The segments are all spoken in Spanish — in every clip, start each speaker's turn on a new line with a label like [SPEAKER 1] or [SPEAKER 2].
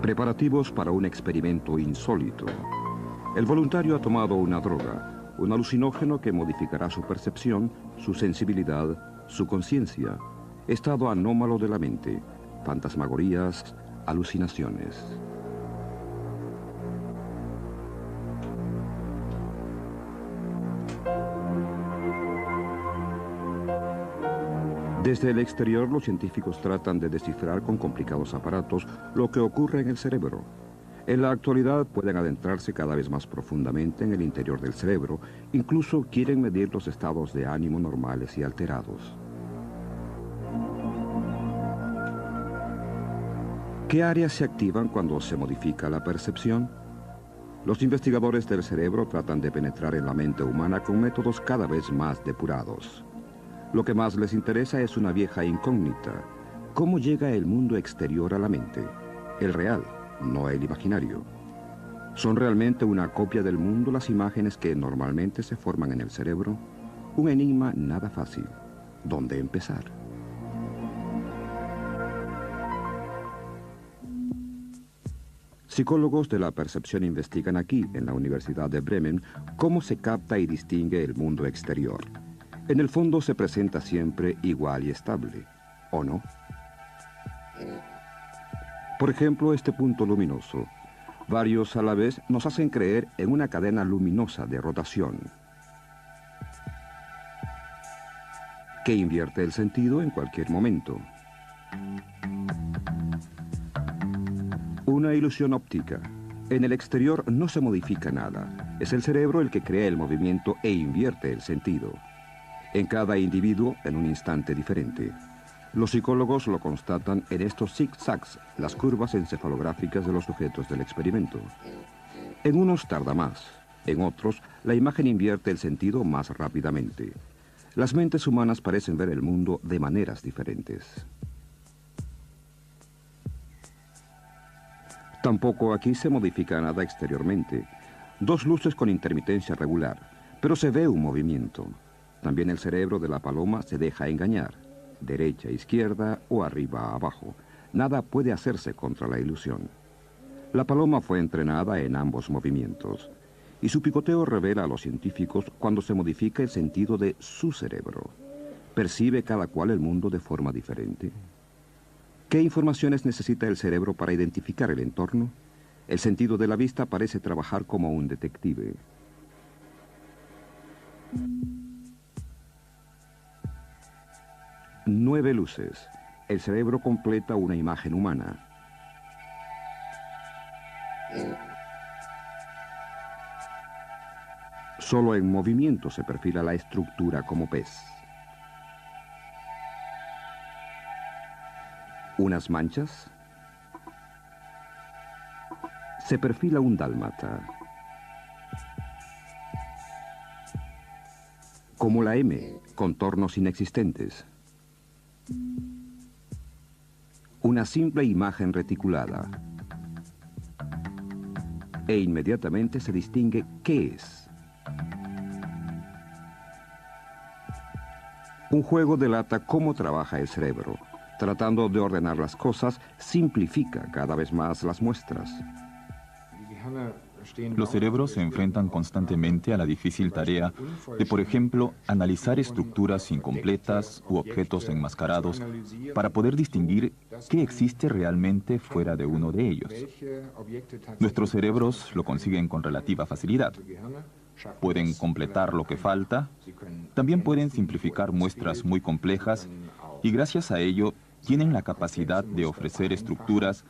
[SPEAKER 1] Preparativos para un experimento insólito. El voluntario ha tomado una droga, un alucinógeno que modificará su percepción, su sensibilidad, su conciencia, estado anómalo de la mente, fantasmagorías, alucinaciones. Desde el exterior, los científicos tratan de descifrar con complicados aparatos lo que ocurre en el cerebro. En la actualidad pueden adentrarse cada vez más profundamente en el interior del cerebro, incluso quieren medir los estados de ánimo normales y alterados. ¿Qué áreas se activan cuando se modifica la percepción? Los investigadores del cerebro tratan de penetrar en la mente humana con métodos cada vez más depurados. Lo que más les interesa es una vieja incógnita. ¿Cómo llega el mundo exterior a la mente? El real, no el imaginario. ¿Son realmente una copia del mundo las imágenes que normalmente se forman en el cerebro? Un enigma nada fácil. ¿Dónde empezar? Psicólogos de la percepción investigan aquí, en la Universidad de Bremen, cómo se capta y distingue el mundo exterior. En el fondo se presenta siempre igual y estable, ¿o no? Por ejemplo, este punto luminoso. Varios a la vez nos hacen creer en una cadena luminosa de rotación, que invierte el sentido en cualquier momento. Una ilusión óptica. En el exterior no se modifica nada. Es el cerebro el que crea el movimiento e invierte el sentido. En cada individuo, en un instante diferente. Los psicólogos lo constatan en estos zigzags, las curvas encefalográficas de los sujetos del experimento. En unos tarda más, en otros la imagen invierte el sentido más rápidamente. Las mentes humanas parecen ver el mundo de maneras diferentes. Tampoco aquí se modifica nada exteriormente. Dos luces con intermitencia regular, pero se ve un movimiento. También el cerebro de la paloma se deja engañar, derecha, izquierda o arriba, abajo. Nada puede hacerse contra la ilusión. La paloma fue entrenada en ambos movimientos, y su picoteo revela a los científicos cuando se modifica el sentido de su cerebro. ¿Percibe cada cual el mundo de forma diferente? ¿Qué informaciones necesita el cerebro para identificar el entorno? El sentido de la vista parece trabajar como un detective. Nueve luces. El cerebro completa una imagen humana. Solo en movimiento se perfila la estructura como pez. Unas manchas. Se perfila un dálmata. Como la M, contornos inexistentes. Una simple imagen reticulada. E inmediatamente se distingue qué es. Un juego delata cómo trabaja el cerebro. Tratando de ordenar las cosas, simplifica cada vez más las muestras.
[SPEAKER 2] Los cerebros se enfrentan constantemente a la difícil tarea de, por ejemplo, analizar estructuras incompletas u objetos enmascarados para poder distinguir qué existe realmente fuera de uno de ellos. Nuestros cerebros lo consiguen con relativa facilidad. Pueden completar lo que falta, también pueden simplificar muestras muy complejas y gracias a ello tienen la capacidad de ofrecer estructuras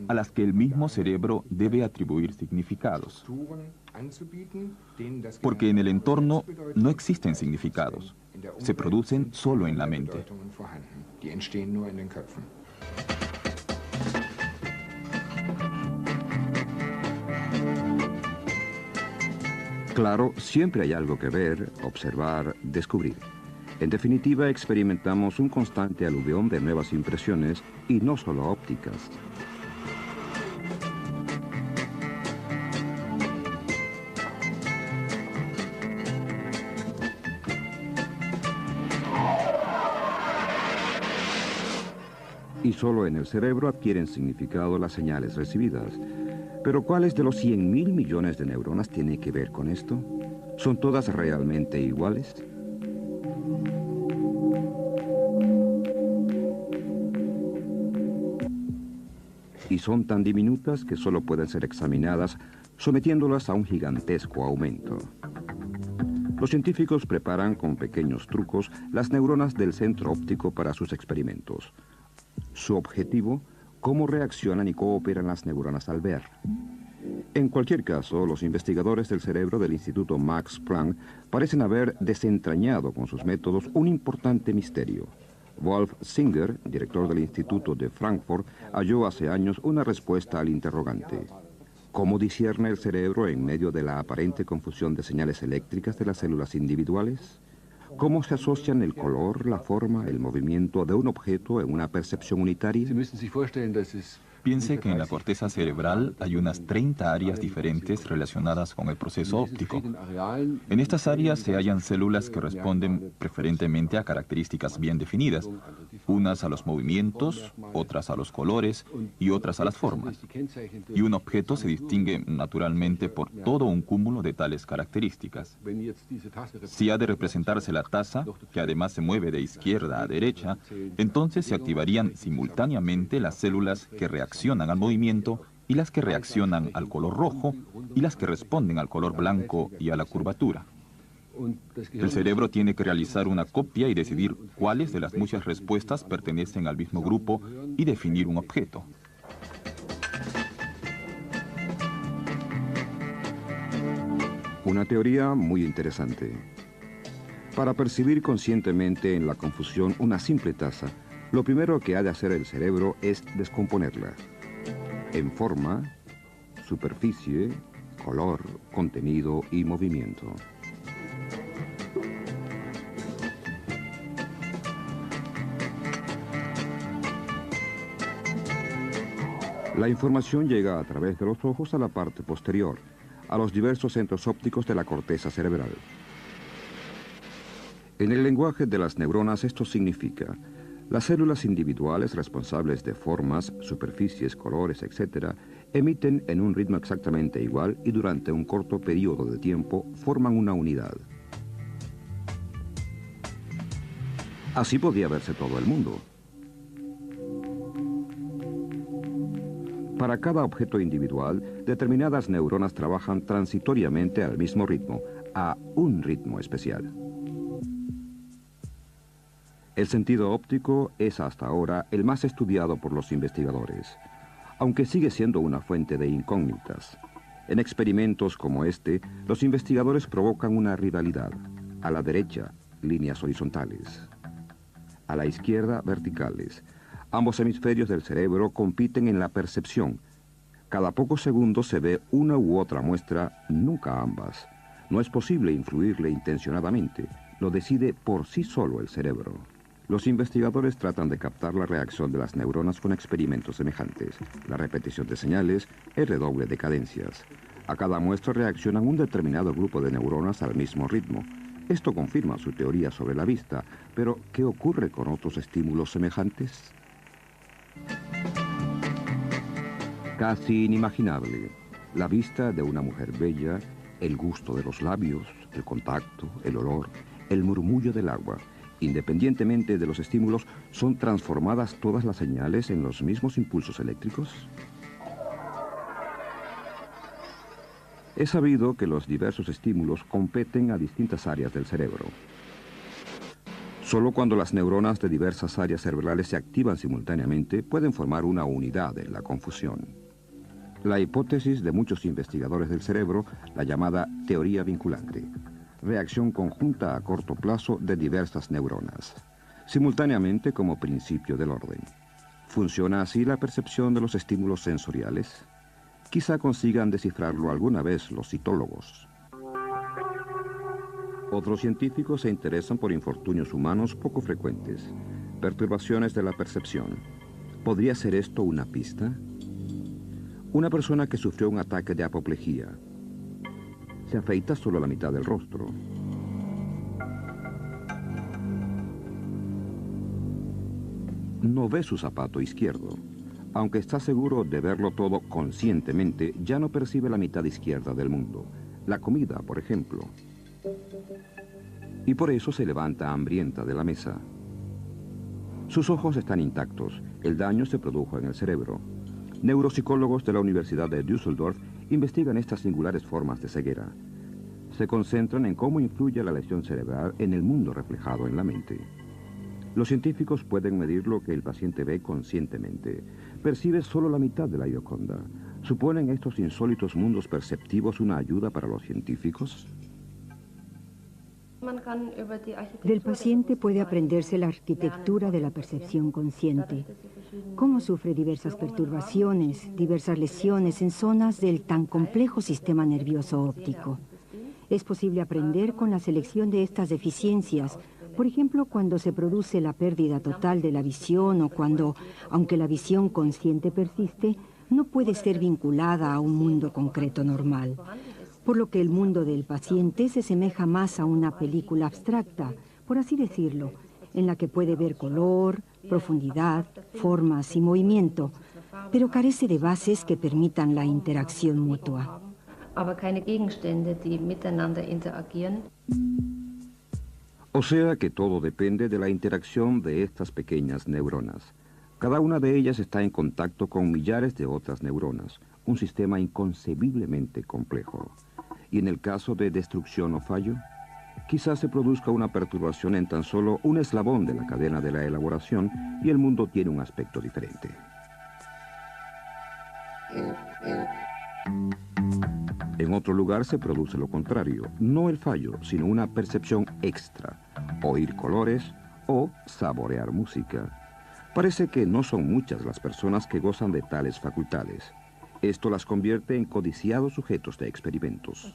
[SPEAKER 2] a las que el mismo cerebro debe atribuir significados. Porque en el entorno no existen significados, se producen solo en la mente.
[SPEAKER 1] Claro, siempre hay algo que ver, observar, descubrir. En definitiva, experimentamos un constante aluvión de nuevas impresiones y no solo ópticas. Y solo en el cerebro adquieren significado las señales recibidas. Pero ¿cuáles de los 100.000 millones de neuronas tiene que ver con esto? ¿Son todas realmente iguales? Y son tan diminutas que solo pueden ser examinadas sometiéndolas a un gigantesco aumento. Los científicos preparan con pequeños trucos las neuronas del centro óptico para sus experimentos. Su objetivo, cómo reaccionan y cooperan las neuronas al ver. En cualquier caso, los investigadores del cerebro del Instituto Max Planck parecen haber desentrañado con sus métodos un importante misterio. Wolf Singer, director del Instituto de Frankfurt, halló hace años una respuesta al interrogante. ¿Cómo discierne el cerebro en medio de la aparente confusión de señales eléctricas de las células individuales? ¿Cómo se asocian el color, la forma, el movimiento de un objeto en una percepción unitaria?
[SPEAKER 2] Piense que en la corteza cerebral hay unas 30 áreas diferentes relacionadas con el proceso óptico. En estas áreas se hallan células que responden preferentemente a características bien definidas, unas a los movimientos, otras a los colores y otras a las formas. Y un objeto se distingue naturalmente por todo un cúmulo de tales características. Si ha de representarse la taza, que además se mueve de izquierda a derecha, entonces se activarían simultáneamente las células que reaccionan al movimiento y las que reaccionan al color rojo y las que responden al color blanco y a la curvatura. El cerebro tiene que realizar una copia y decidir cuáles de las muchas respuestas pertenecen al mismo grupo y definir un objeto.
[SPEAKER 1] Una teoría muy interesante. Para percibir conscientemente en la confusión una simple taza, lo primero que ha de hacer el cerebro es descomponerla. En forma, superficie, color, contenido y movimiento. La información llega a través de los ojos a la parte posterior, a los diversos centros ópticos de la corteza cerebral. En el lenguaje de las neuronas esto significa: las células individuales responsables de formas, superficies, colores, etc., emiten en un ritmo exactamente igual y durante un corto periodo de tiempo forman una unidad. Así podía verse todo el mundo. Para cada objeto individual, determinadas neuronas trabajan transitoriamente al mismo ritmo, a un ritmo especial. El sentido óptico es hasta ahora el más estudiado por los investigadores, aunque sigue siendo una fuente de incógnitas. En experimentos como este, los investigadores provocan una rivalidad. A la derecha, líneas horizontales. A la izquierda, verticales. Ambos hemisferios del cerebro compiten en la percepción. Cada pocos segundos se ve una u otra muestra, nunca ambas. No es posible influirle intencionadamente. Lo decide por sí solo el cerebro. Los investigadores tratan de captar la reacción de las neuronas con experimentos semejantes. La repetición de señales, el redoble de cadencias. A cada muestra reaccionan un determinado grupo de neuronas al mismo ritmo. Esto confirma su teoría sobre la vista, pero ¿qué ocurre con otros estímulos semejantes? Casi inimaginable. La vista de una mujer bella, el gusto de los labios, el contacto, el olor, el murmullo del agua. Independientemente de los estímulos, ¿son transformadas todas las señales en los mismos impulsos eléctricos? Es sabido que los diversos estímulos competen a distintas áreas del cerebro. Solo cuando las neuronas de diversas áreas cerebrales se activan simultáneamente pueden formar una unidad en la confusión. La hipótesis de muchos investigadores del cerebro, la llamada teoría vinculante. Reacción conjunta a corto plazo de diversas neuronas, simultáneamente como principio del orden. ¿Funciona así la percepción de los estímulos sensoriales? Quizá consigan descifrarlo alguna vez los citólogos. Otros científicos se interesan por infortunios humanos poco frecuentes, perturbaciones de la percepción. ¿Podría ser esto una pista? Una persona que sufrió un ataque de apoplejía. Se afeita solo la mitad del rostro. no ve su zapato izquierdo. Aunque está seguro de verlo todo conscientemente, ya no percibe la mitad izquierda del mundo. La comida, por ejemplo. Y por eso se levanta hambrienta de la mesa. Sus ojos están intactos. El daño se produjo en el cerebro. Neuropsicólogos de la Universidad de Düsseldorf investigan estas singulares formas de ceguera. Se concentran en cómo influye la lesión cerebral en el mundo reflejado en la mente. Los científicos pueden medir lo que el paciente ve conscientemente. Percibe solo la mitad de la Gioconda. ¿Suponen estos insólitos mundos perceptivos una ayuda para los científicos?
[SPEAKER 3] Del paciente puede aprenderse la arquitectura de la percepción consciente, cómo sufre diversas perturbaciones, diversas lesiones en zonas del tan complejo sistema nervioso óptico. Es posible aprender con la selección de estas deficiencias, por ejemplo, cuando se produce la pérdida total de la visión o cuando, aunque la visión consciente persiste, no puede ser vinculada a un mundo concreto normal. Por lo que el mundo del paciente se asemeja más a una película abstracta, por así decirlo, en la que puede ver color, profundidad, formas y movimiento, pero carece de bases que permitan la interacción mutua.
[SPEAKER 1] O sea que todo depende de la interacción de estas pequeñas neuronas. Cada una de ellas está en contacto con millares de otras neuronas, un sistema inconcebiblemente complejo. Y en el caso de destrucción o fallo, quizás se produzca una perturbación en tan solo un eslabón de la cadena de la elaboración y el mundo tiene un aspecto diferente. En otro lugar se produce lo contrario, no el fallo, sino una percepción extra, oír colores o saborear música. Parece que no son muchas las personas que gozan de tales facultades. Esto las convierte en codiciados sujetos de experimentos.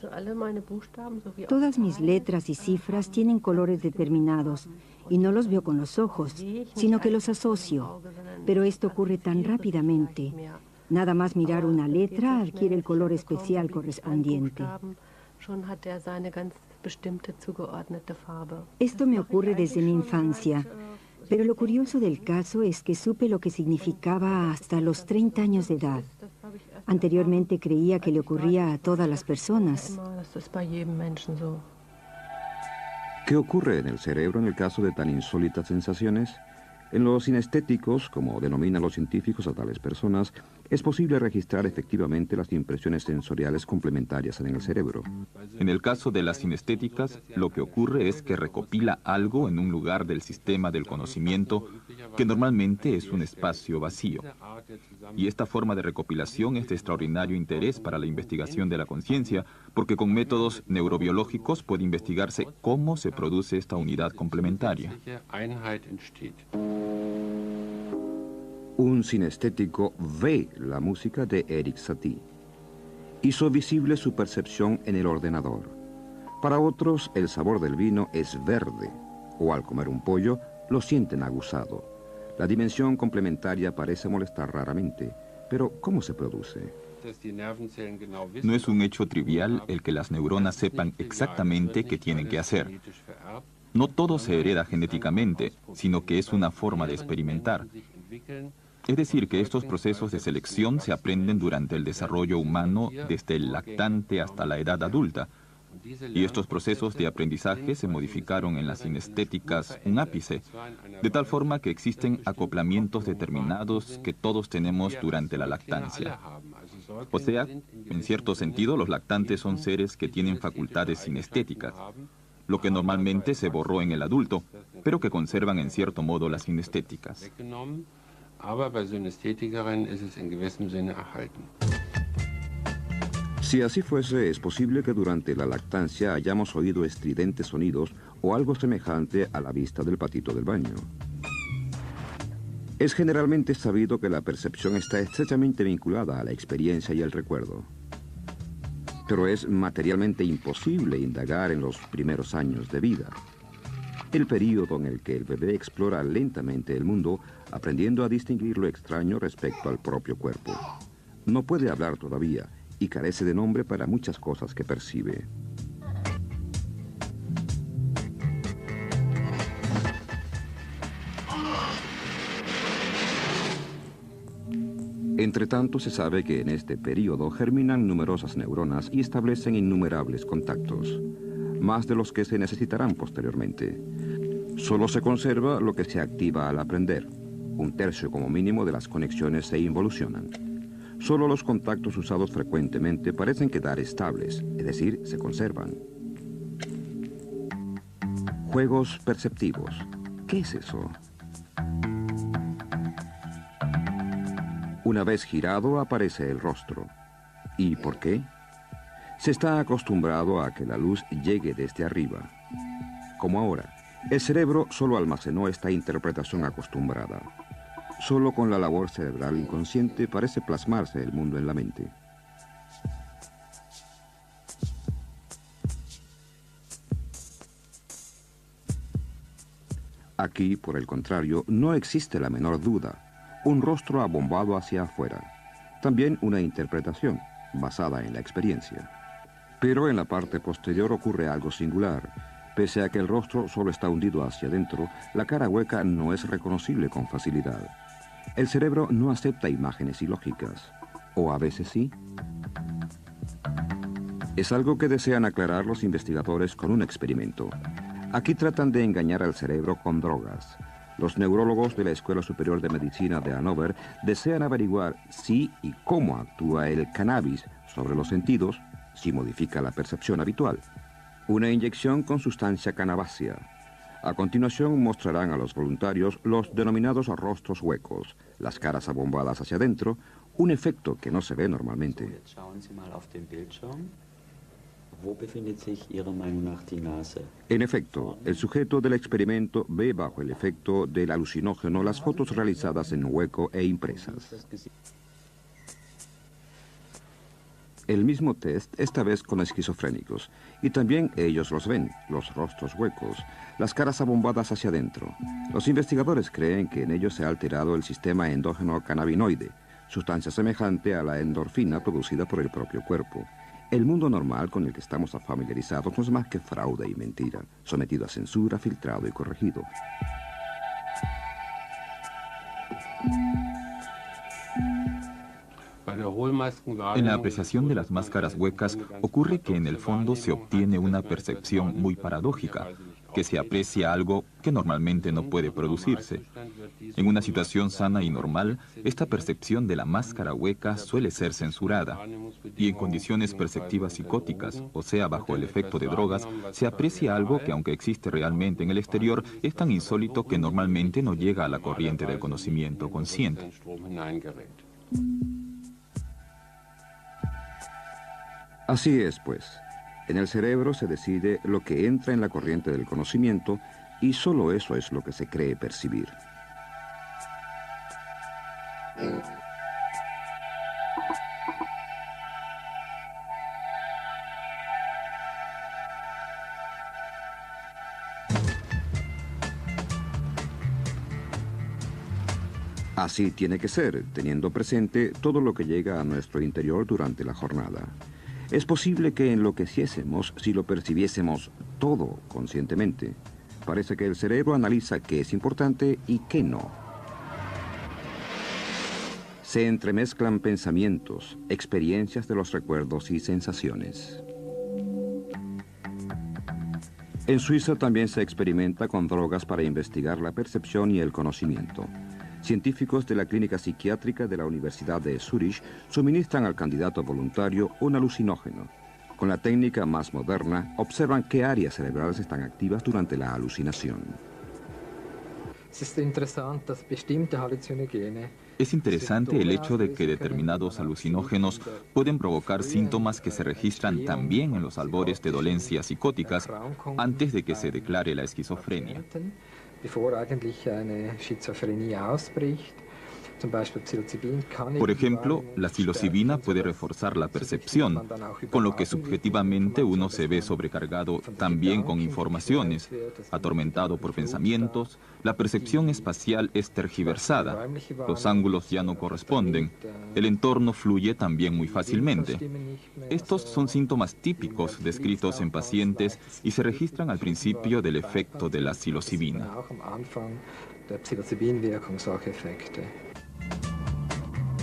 [SPEAKER 3] Todas mis letras y cifras tienen colores determinados, y no los veo con los ojos, sino que los asocio. Pero esto ocurre tan rápidamente. Nada más mirar una letra adquiere el color especial correspondiente. Esto me ocurre desde mi infancia, pero lo curioso del caso es que supe lo que significaba hasta los 30 años de edad. Anteriormente creía que le ocurría a todas las personas.
[SPEAKER 1] ¿Qué ocurre en el cerebro en el caso de tan insólitas sensaciones? En los sinestéticos, como denominan los científicos a tales personas, es posible registrar efectivamente las impresiones sensoriales complementarias en el cerebro.
[SPEAKER 2] En el caso de las sinestéticas, lo que ocurre es que recopila algo en un lugar del sistema del conocimiento que normalmente es un espacio vacío. Y esta forma de recopilación es de extraordinario interés para la investigación de la conciencia, porque con métodos neurobiológicos puede investigarse cómo se produce esta unidad complementaria.
[SPEAKER 1] Un sinestético ve la música de Erik Satie. Hizo visible su percepción en el ordenador. Para otros, el sabor del vino es verde, o al comer un pollo, lo sienten aguzado. La dimensión complementaria parece molestar raramente, pero ¿cómo se produce?
[SPEAKER 2] No es un hecho trivial el que las neuronas sepan exactamente qué tienen que hacer. No todo se hereda genéticamente, sino que es una forma de experimentar. Es decir, que estos procesos de selección se aprenden durante el desarrollo humano desde el lactante hasta la edad adulta. Y estos procesos de aprendizaje se modificaron en las sinestéticas un ápice, de tal forma que existen acoplamientos determinados que todos tenemos durante la lactancia. O sea, en cierto sentido, los lactantes son seres que tienen facultades sinestéticas, lo que normalmente se borró en el adulto, pero que conservan en cierto modo las sinestéticas.
[SPEAKER 1] Si así fuese, es posible que durante la lactancia hayamos oído estridentes sonidos o algo semejante a la vista del patito del baño. Es generalmente sabido que la percepción está estrechamente vinculada a la experiencia y el recuerdo. Pero es materialmente imposible indagar en los primeros años de vida. El período en el que el bebé explora lentamente el mundo, aprendiendo a distinguir lo extraño respecto al propio cuerpo. No puede hablar todavía y carece de nombre para muchas cosas que percibe. Entretanto, se sabe que en este periodo germinan numerosas neuronas y establecen innumerables contactos, más de los que se necesitarán posteriormente. Solo se conserva lo que se activa al aprender. 1/3 como mínimo de las conexiones se involucionan. Solo los contactos usados frecuentemente parecen quedar estables, es decir, se conservan. Juegos perceptivos. ¿Qué es eso? Una vez girado aparece el rostro. ¿Y por qué? Se está acostumbrado a que la luz llegue desde arriba. Como ahora, el cerebro solo almacenó esta interpretación acostumbrada. Solo con la labor cerebral inconsciente parece plasmarse el mundo en la mente. Aquí, por el contrario, no existe la menor duda. Un rostro abombado hacia afuera. También una interpretación, basada en la experiencia. Pero en la parte posterior ocurre algo singular. Pese a que el rostro solo está hundido hacia adentro, la cara hueca no es reconocible con facilidad. El cerebro no acepta imágenes ilógicas. ¿O a veces sí? Es algo que desean aclarar los investigadores con un experimento. Aquí tratan de engañar al cerebro con drogas. Los neurólogos de la Escuela Superior de Medicina de Hannover desean averiguar si y cómo actúa el cannabis sobre los sentidos, si modifica la percepción habitual. Una inyección con sustancia cannabácea. A continuación mostrarán a los voluntarios los denominados rostros huecos, las caras abombadas hacia adentro, un efecto que no se ve normalmente. En efecto, el sujeto del experimento ve bajo el efecto del alucinógeno las fotos realizadas en hueco e impresas. El mismo test, esta vez con esquizofrénicos, y también ellos los ven, los rostros huecos, las caras abombadas hacia adentro. Los investigadores creen que en ellos se ha alterado el sistema endógeno cannabinoide, sustancia semejante a la endorfina producida por el propio cuerpo. El mundo normal con el que estamos familiarizados no es más que fraude y mentira, sometido a censura, filtrado y corregido.
[SPEAKER 2] En la apreciación de las máscaras huecas ocurre que en el fondo se obtiene una percepción muy paradójica, que se aprecia algo que normalmente no puede producirse. En una situación sana y normal, esta percepción de la máscara hueca suele ser censurada, y en condiciones perceptivas psicóticas, o sea, bajo el efecto de drogas, se aprecia algo que, aunque existe realmente en el exterior, es tan insólito que normalmente no llega a la corriente del conocimiento consciente.
[SPEAKER 1] Así es, pues. En el cerebro se decide lo que entra en la corriente del conocimiento y solo eso es lo que se cree percibir. Así tiene que ser, teniendo presente todo lo que llega a nuestro interior durante la jornada. Es posible que enloqueciésemos si lo percibiésemos todo conscientemente. Parece que el cerebro analiza qué es importante y qué no. Se entremezclan pensamientos, experiencias de los recuerdos y sensaciones. En Suiza también se experimenta con drogas para investigar la percepción y el conocimiento. Científicos de la clínica psiquiátrica de la Universidad de Zúrich suministran al candidato voluntario un alucinógeno. Con la técnica más moderna, observan qué áreas cerebrales están activas durante la alucinación.
[SPEAKER 2] Es interesante el hecho de que determinados alucinógenos pueden provocar síntomas que se registran también en los albores de dolencias psicóticas antes de que se declare la esquizofrenia. Por ejemplo, la psilocibina puede reforzar la percepción, con lo que subjetivamente uno se ve sobrecargado también con informaciones, atormentado por pensamientos, la percepción espacial es tergiversada, los ángulos ya no corresponden, el entorno fluye también muy fácilmente. Estos son síntomas típicos descritos en pacientes y se registran al principio del efecto de la psilocibina.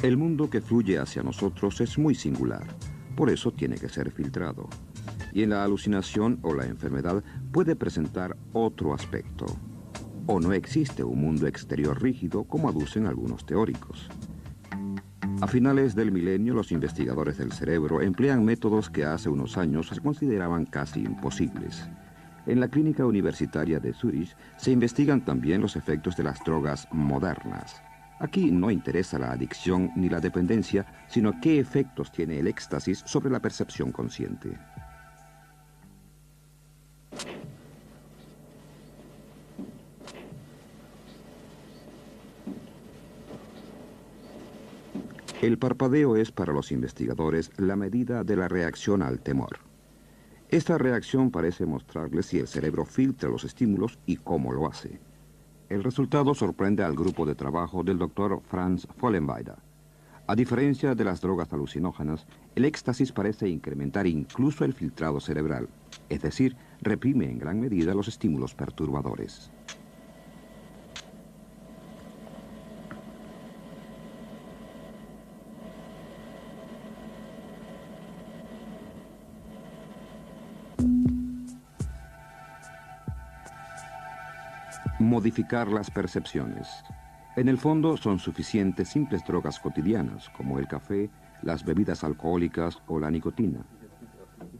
[SPEAKER 1] El mundo que fluye hacia nosotros es muy singular, por eso tiene que ser filtrado. Y en la alucinación o la enfermedad puede presentar otro aspecto. O no existe un mundo exterior rígido, como aducen algunos teóricos. A finales del milenio, los investigadores del cerebro emplean métodos que hace unos años se consideraban casi imposibles. En la clínica universitaria de Zúrich se investigan también los efectos de las drogas modernas. Aquí no interesa la adicción ni la dependencia, sino qué efectos tiene el éxtasis sobre la percepción consciente. El parpadeo es para los investigadores la medida de la reacción al temor. Esta reacción parece mostrarles si el cerebro filtra los estímulos y cómo lo hace. El resultado sorprende al grupo de trabajo del doctor Franz Vollenweider. A diferencia de las drogas alucinógenas, el éxtasis parece incrementar incluso el filtrado cerebral, es decir, reprime en gran medida los estímulos perturbadores. Modificar las percepciones. En el fondo son suficientes simples drogas cotidianas, como el café, las bebidas alcohólicas o la nicotina.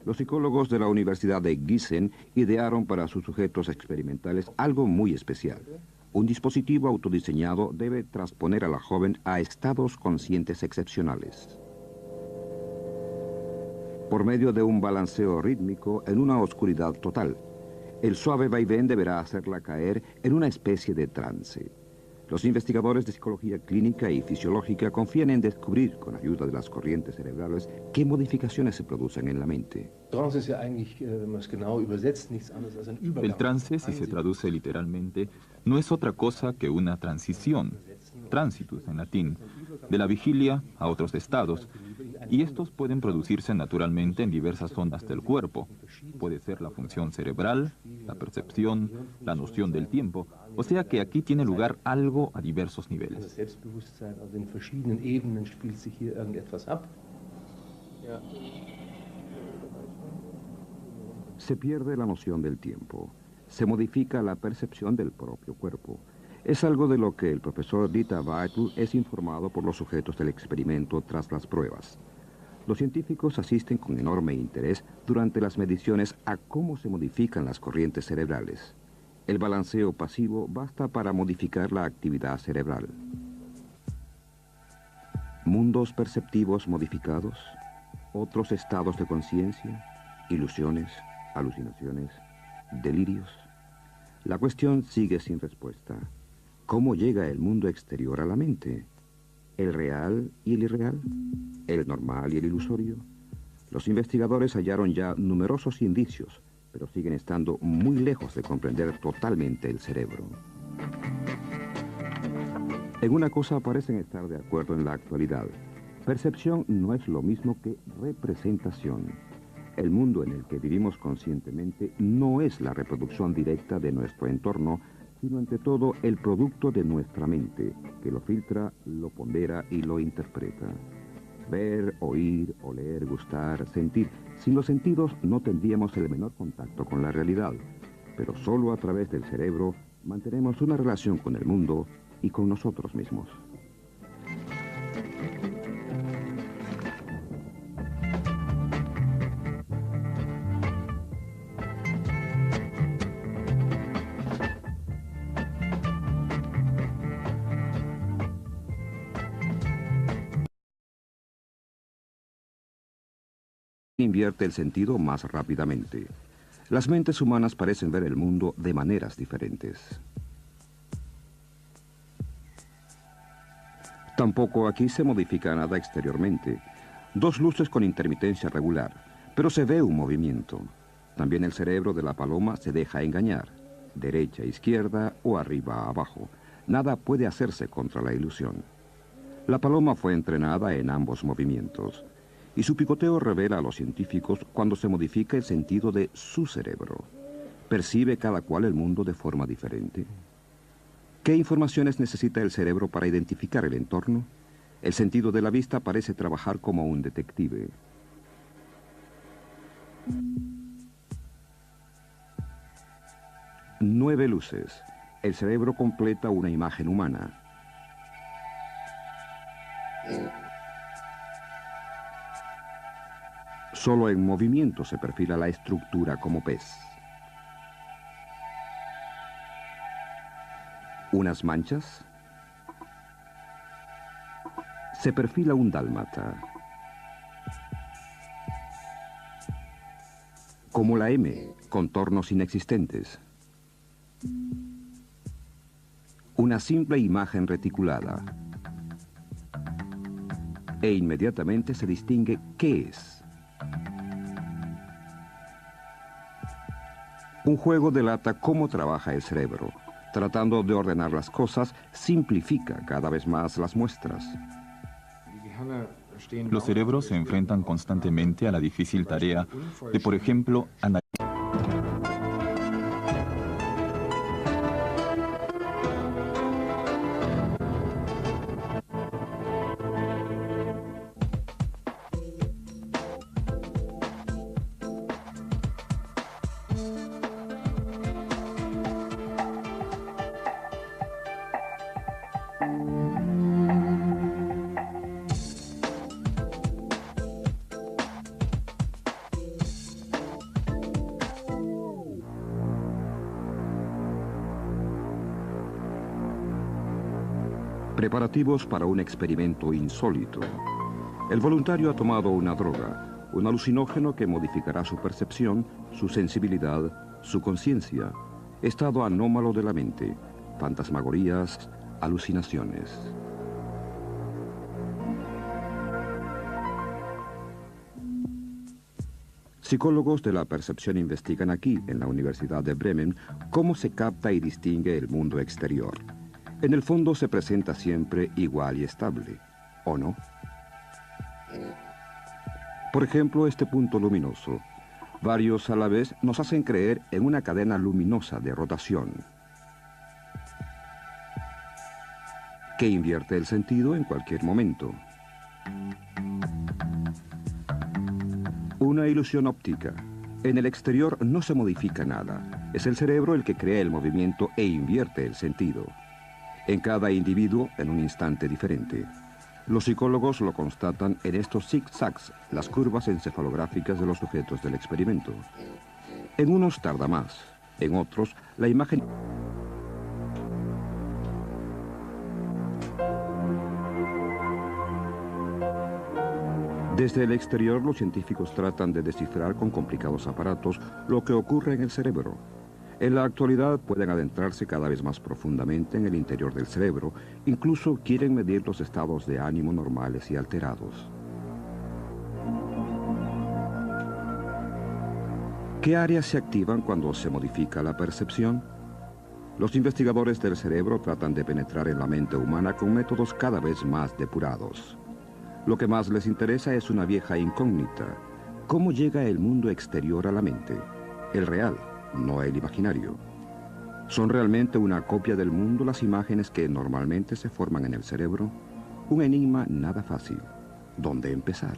[SPEAKER 1] Los psicólogos de la Universidad de Gießen idearon para sus sujetos experimentales algo muy especial. Un dispositivo autodiseñado debe transponer a la joven a estados conscientes excepcionales. Por medio de un balanceo rítmico en una oscuridad total, el suave vaivén deberá hacerla caer en una especie de trance. Los investigadores de psicología clínica y fisiológica confían en descubrir, con ayuda de las corrientes cerebrales, qué modificaciones se producen en la mente.
[SPEAKER 2] El trance, si se traduce literalmente, no es otra cosa que una transición, transitus en latín, de la vigilia a otros estados, y estos pueden producirse naturalmente en diversas zonas del cuerpo. Puede ser la función cerebral, la percepción, la noción del tiempo, o sea que aquí tiene lugar algo a diversos niveles.
[SPEAKER 1] Se pierde la noción del tiempo, se modifica la percepción del propio cuerpo. Es algo de lo que el profesor Dieter Weitel es informado por los sujetos del experimento tras las pruebas. Los científicos asisten con enorme interés durante las mediciones a cómo se modifican las corrientes cerebrales. El balanceo pasivo basta para modificar la actividad cerebral. Mundos perceptivos modificados, otros estados de conciencia, ilusiones, alucinaciones, delirios. La cuestión sigue sin respuesta. ¿Cómo llega el mundo exterior a la mente? ¿El real y el irreal? ¿El normal y el ilusorio? Los investigadores hallaron ya numerosos indicios, pero siguen estando muy lejos de comprender totalmente el cerebro. En una cosa parecen estar de acuerdo en la actualidad. Percepción no es lo mismo que representación. El mundo en el que vivimos conscientemente no es la reproducción directa de nuestro entorno, sino ante todo el producto de nuestra mente, que lo filtra, lo pondera y lo interpreta. Ver, oír, oler, gustar, sentir. Sin los sentidos no tendríamos el menor contacto con la realidad, pero solo a través del cerebro mantenemos una relación con el mundo y con nosotros mismos. Invierte el sentido más rápidamente. Las mentes humanas parecen ver el mundo de maneras diferentes. Tampoco aquí se modifica nada exteriormente. Dos luces con intermitencia regular, pero se ve un movimiento. También el cerebro de la paloma se deja engañar, derecha, izquierda o arriba, abajo. Nada puede hacerse contra la ilusión. La paloma fue entrenada en ambos movimientos, y su picoteo revela a los científicos cuando se modifica el sentido de su cerebro. ¿Percibe cada cual el mundo de forma diferente? ¿Qué informaciones necesita el cerebro para identificar el entorno? El sentido de la vista parece trabajar como un detective. Nueve luces. El cerebro completa una imagen humana. Solo en movimiento se perfila la estructura como pez. Unas manchas. Se perfila un dálmata. Como la M, contornos inexistentes. Una simple imagen reticulada. E inmediatamente se distingue qué es. Un juego delata cómo trabaja el cerebro. Tratando de ordenar las cosas, simplifica cada vez más las muestras.
[SPEAKER 2] Los cerebros se enfrentan constantemente a la difícil tarea de, por ejemplo, analizar.
[SPEAKER 1] Preparativos para un experimento insólito. El voluntario ha tomado una droga, un alucinógeno que modificará su percepción, su sensibilidad, su conciencia, estado anómalo de la mente, fantasmagorías, alucinaciones. Psicólogos de la percepción investigan aquí, en la Universidad de Bremen, cómo se capta y distingue el mundo exterior. En el fondo se presenta siempre igual y estable, ¿o no? Por ejemplo, este punto luminoso. Varios a la vez nos hacen creer en una cadena luminosa de rotación, que invierte el sentido en cualquier momento. Una ilusión óptica. En el exterior no se modifica nada. Es el cerebro el que crea el movimiento e invierte el sentido. En cada individuo, en un instante diferente. Los psicólogos lo constatan en estos zigzags, las curvas encefalográficas de los sujetos del experimento. En unos tarda más, en otros la imagen... Desde el exterior, los científicos tratan de descifrar con complicados aparatos lo que ocurre en el cerebro. En la actualidad pueden adentrarse cada vez más profundamente en el interior del cerebro, incluso quieren medir los estados de ánimo normales y alterados. ¿Qué áreas se activan cuando se modifica la percepción? Los investigadores del cerebro tratan de penetrar en la mente humana con métodos cada vez más depurados. Lo que más les interesa es una vieja incógnita. ¿Cómo llega el mundo exterior a la mente? El real, no el imaginario. ¿Son realmente una copia del mundo las imágenes que normalmente se forman en el cerebro? Un enigma nada fácil. ¿Dónde empezar?